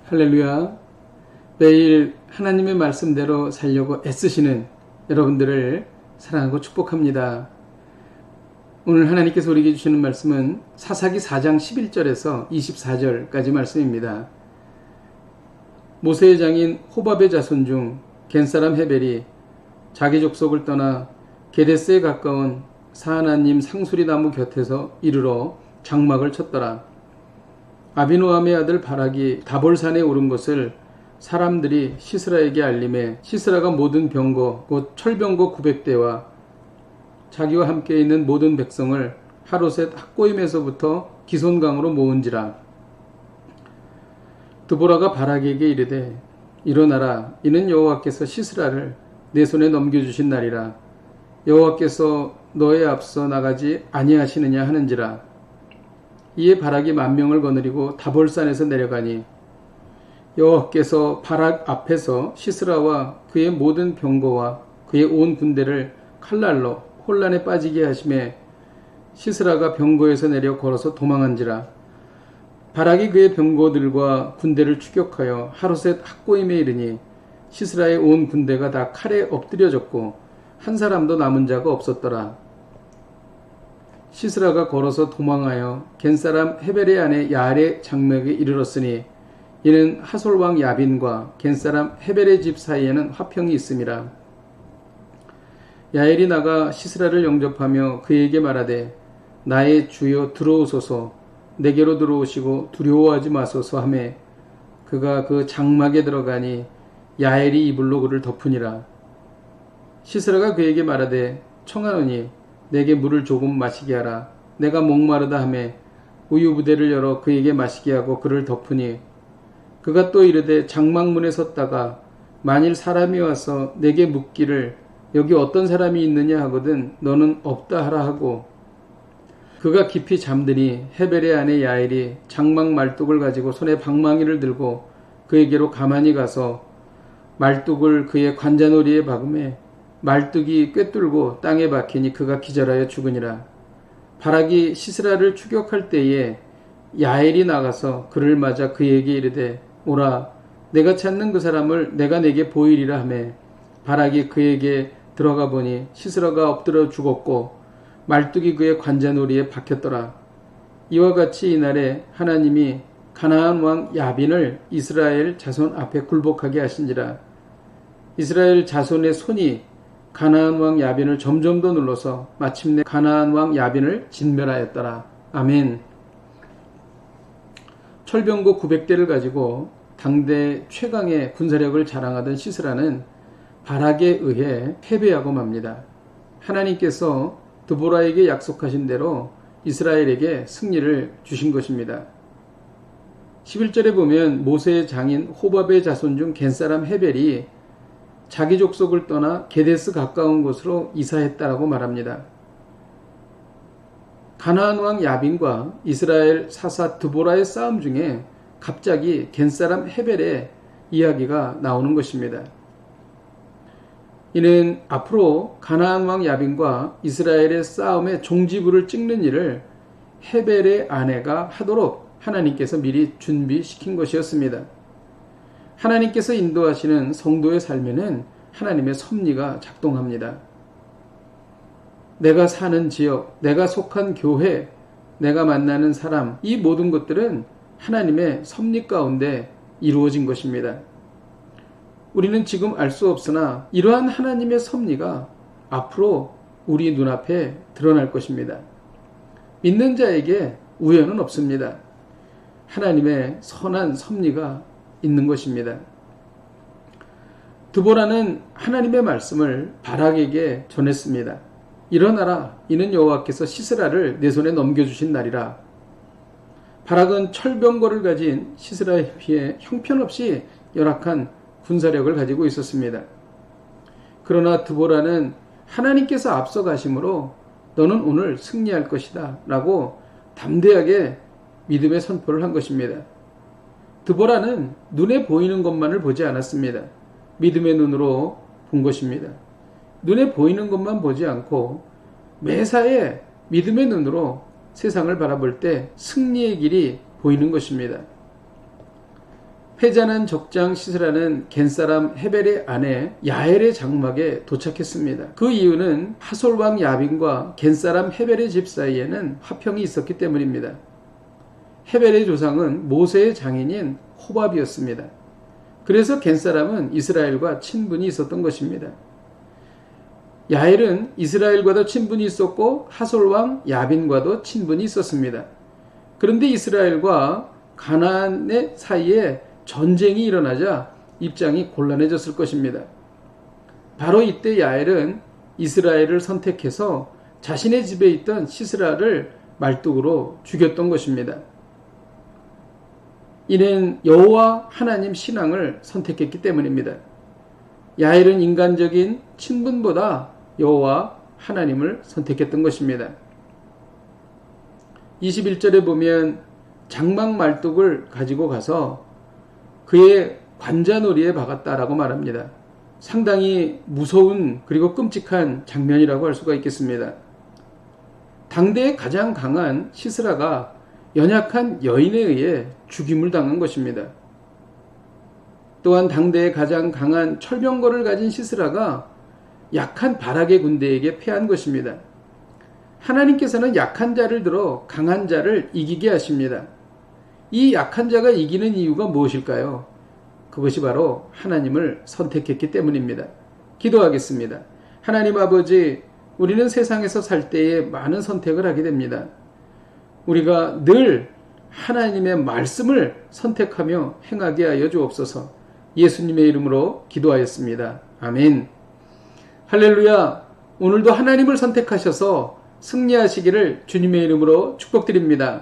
할렐루야. 매일 하나님의 말씀대로 살려고 애쓰시는 여러분들을 사랑하고 축복합니다. 오늘 하나님께서 우리에게 주시는 말씀은 사사기 4장 11절에서 24절까지 말씀입니다. 모세의 장인 호밥의 자손 중 겐사람 헤벨이 자기 족속을 떠나 게데스에 가까운 사하나님 상수리 나무 곁에서 이르러 장막을 쳤더라. 아비노함의 아들 바락이 다볼산에 오른 것을 사람들이 시스라에게 알림해 시스라가 모든 병거 곧 철병거 900대와 자기와 함께 있는 모든 백성을 하로셋 학고임에서부터 기손강으로 모은지라. 드보라가 바락에게 이르되 일어나라, 이는 여호와께서 시스라를 내 손에 넘겨주신 날이라. 여호와께서 너의 앞서 나가지 아니하시느냐 하는지라. 이에 바락이 10,000명을 거느리고 다볼산에서 내려가니 여호와께서 바락 앞에서 시스라와 그의 모든 병거와 그의 온 군대를 칼날로 혼란에 빠지게 하심에 시스라가 병거에서 내려 걸어서 도망한지라. 바락이 그의 병거들과 군대를 추격하여 하루셋 학고임에 이르니 시스라의 온 군대가 다 칼에 엎드려졌고 한 사람도 남은 자가 없었더라. 시스라가 걸어서 도망하여 겐사람 헤벨의 아내 야알의 장막에 이르렀으니 이는 하솔왕 야빈과 겐사람 헤벨의 집 사이에는 화평이 있음이라. 야엘이 나가 시스라를 영접하며 그에게 말하되 나의 주여 들어오소서, 내게로 들어오시고 두려워하지 마소서 하매 그가 그 장막에 들어가니 야엘이 이불로 그를 덮으니라. 시스라가 그에게 말하되 청하노니 내게 물을 조금 마시게 하라. 내가 목마르다 하매 우유 부대를 열어 그에게 마시게 하고 그를 덮으니 그가 또 이르되 장막문에 섰다가 만일 사람이 와서 내게 묻기를 여기 어떤 사람이 있느냐 하거든 너는 없다 하라 하고 그가 깊이 잠드니 헤벨의 아내 야엘이 장막 말뚝을 가지고 손에 방망이를 들고 그에게로 가만히 가서 말뚝을 그의 관자놀이에 박음에 말뚝이 꿰뚫고 땅에 박히니 그가 기절하여 죽으니라. 바락이 시스라를 추격할 때에 야엘이 나가서 그를 맞아 그에게 이르되 오라, 내가 찾는 그 사람을 내가 내게 보이리라 하매 바락이 그에게 들어가 보니 시스라가 엎드려 죽었고 말뚝이 그의 관자놀이에 박혔더라. 이와 같이 이날에 하나님이 가나안 왕 야빈을 이스라엘 자손 앞에 굴복하게 하신지라. 이스라엘 자손의 손이 가나안 왕 야빈을 점점 더 눌러서 마침내 가나안 왕 야빈을 진멸하였더라. 아멘. 철병거 900대를 가지고 당대 최강의 군사력을 자랑하던 시스라는 바락에 의해 패배하고 맙니다. 하나님께서 드보라에게 약속하신 대로 이스라엘에게 승리를 주신 것입니다. 11절에 보면 모세의 장인 호밥의 자손 중 겐사람 헤벨이 자기 족속을 떠나 게데스 가까운 곳으로 이사했다라고 말합니다. 가나안 왕 야빈과 이스라엘 사사 드보라의 싸움 중에 갑자기 겐사람 헤벨의 이야기가 나오는 것입니다. 이는 앞으로 가나안 왕 야빈과 이스라엘의 싸움의 종지부를 찍는 일을 헤벨의 아내가 하도록 하나님께서 미리 준비시킨 것이었습니다. 하나님께서 인도하시는 성도의 삶에는 하나님의 섭리가 작동합니다. 내가 사는 지역, 내가 속한 교회, 내가 만나는 사람, 이 모든 것들은 하나님의 섭리 가운데 이루어진 것입니다. 우리는 지금 알 수 없으나 이러한 하나님의 섭리가 앞으로 우리 눈앞에 드러날 것입니다. 믿는 자에게 우연은 없습니다. 하나님의 선한 섭리가 있는 것입니다. 드보라는 하나님의 말씀을 바락에게 전했습니다. 일어나라, 이는 여호와께서 시스라를 내 손에 넘겨주신 날이라. 바락은 철병거를 가진 시스라에 비해 형편없이 열악한 군사력을 가지고 있었습니다. 그러나 드보라는 하나님께서 앞서 가심으로 너는 오늘 승리할 것이다 라고 담대하게 믿음의 선포를 한 것입니다. 드보라는 눈에 보이는 것만을 보지 않았습니다. 믿음의 눈으로 본 것입니다. 눈에 보이는 것만 보지 않고 매사에 믿음의 눈으로 세상을 바라볼 때 승리의 길이 보이는 것입니다. 패자는 적장 시스라는 겐사람 헤벨의 아내 야엘의 장막에 도착했습니다. 그 이유는 하솔왕 야빈과 겐사람 헤벨의 집 사이에는 화평이 있었기 때문입니다. 헤벨의 조상은 모세의 장인인 호밥이었습니다. 그래서 겐사람은 이스라엘과 친분이 있었던 것입니다. 야엘은 이스라엘과도 친분이 있었고 하솔왕 야빈과도 친분이 있었습니다. 그런데 이스라엘과 가나안의 사이에 전쟁이 일어나자 입장이 곤란해졌을 것입니다. 바로 이때 야엘은 이스라엘을 선택해서 자신의 집에 있던 시스라를 말뚝으로 죽였던 것입니다. 이는 여호와 하나님 신앙을 선택했기 때문입니다. 야엘은 인간적인 친분보다 여호와 하나님을 선택했던 것입니다. 21절에 보면 장막 말뚝을 가지고 가서 그의 관자놀이에 박았다라고 말합니다. 상당히 무서운 그리고 끔찍한 장면이라고 할 수가 있겠습니다. 당대의 가장 강한 시스라가 연약한 여인에 의해 죽임을 당한 것입니다. 또한 당대의 가장 강한 철병거를 가진 시스라가 약한 바락의 군대에게 패한 것입니다. 하나님께서는 약한 자를 들어 강한 자를 이기게 하십니다. 이 약한 자가 이기는 이유가 무엇일까요? 그것이 바로 하나님을 선택했기 때문입니다. 기도하겠습니다. 하나님 아버지, 우리는 세상에서 살 때에 많은 선택을 하게 됩니다. 우리가 늘 하나님의 말씀을 선택하며 행하게 하여 주옵소서. 예수님의 이름으로 기도하였습니다. 아멘. 할렐루야. 오늘도 하나님을 선택하셔서 승리하시기를 주님의 이름으로 축복드립니다.